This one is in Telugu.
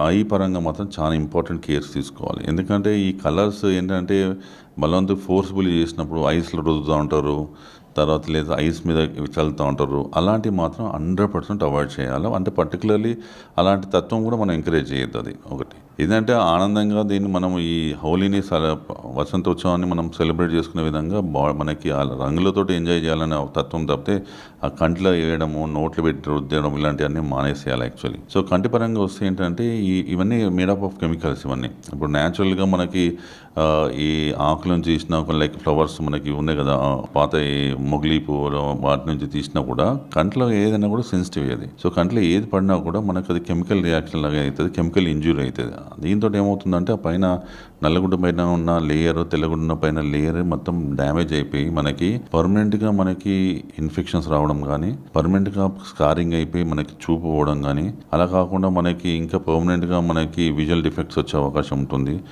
ఐ పరంగా మాత్రం చాలా ఇంపార్టెంట్ కేర్స్ తీసుకోవాలి. ఎందుకంటే ఈ కలర్స్ ఏంటంటే బలవంతం ఫోర్స్‌బుల్ చేసినప్పుడు ఐస్‌లో రుద్దుతా ఉంటారు. తర్వాత లేదా ఐస్ మీద చల్లుతా ఉంటారు. అలాంటివి మాత్రం 100% అవాయిడ్ చేయాలి. అంటే పర్టిక్యులర్‌లీ అలాంటి తత్వం కూడా మనం ఎంకరేజ్ చేయొద్దు అది ఒకటి. ఏదంటే ఆనందంగా దీన్ని మనం ఈ హోలీని వసంతోత్సవాన్ని మనం సెలబ్రేట్ చేసుకునే విధంగా మనకి ఆ రంగులతోటి ఎంజాయ్ చేయాలనే తత్వం తప్పితే ఆ కంట్లో వేయడము, నోట్లు పెట్టి రుద్దడం ఇలాంటివన్నీ మానేసేయాలి యాక్చువల్లీ. సో కంటి పరంగా వస్తే ఏంటంటే ఇవన్నీ మేడప్ ఆఫ్ కెమికల్స్ ఇవన్నీ. ఇప్పుడు న్యాచురల్‌గా మనకి ఈ ఆకుల నుంచి తీసిన లైక్ ఫ్లవర్స్ మనకి ఉన్నాయి కదా! పాత ఈ మొగలి పువ్వులు వాటి నుంచి తీసినా కూడా కంట్లో ఏదైనా కూడా సెన్సిటివ్ అది. సో కంట్లో ఏది పడినా కూడా మనకు అది కెమికల్ రియాక్షన్ లాగా అవుతుంది. కెమికల్ ఇంజ్యూరీ అవుతుంది. దీంతో ఏమవుతుందంటే ఆ పైన నల్లగుడ్డ పైన ఉన్న లేయర్, తెల్లగుడ్డ పైన లేయర్ మొత్తం డ్యామేజ్ అయిపోయి మనకి పర్మనెంట్గా మనకి ఇన్ఫెక్షన్స్ రావడం కానీ, పర్మనెంట్గా స్కారింగ్ అయిపోయి మనకి చూపు పోవడం కానీ, అలా కాకుండా మనకి ఇంకా పర్మనెంట్గా మనకి విజువల్ డిఫెక్ట్స్ వచ్చే అవకాశం ఉంటుంది.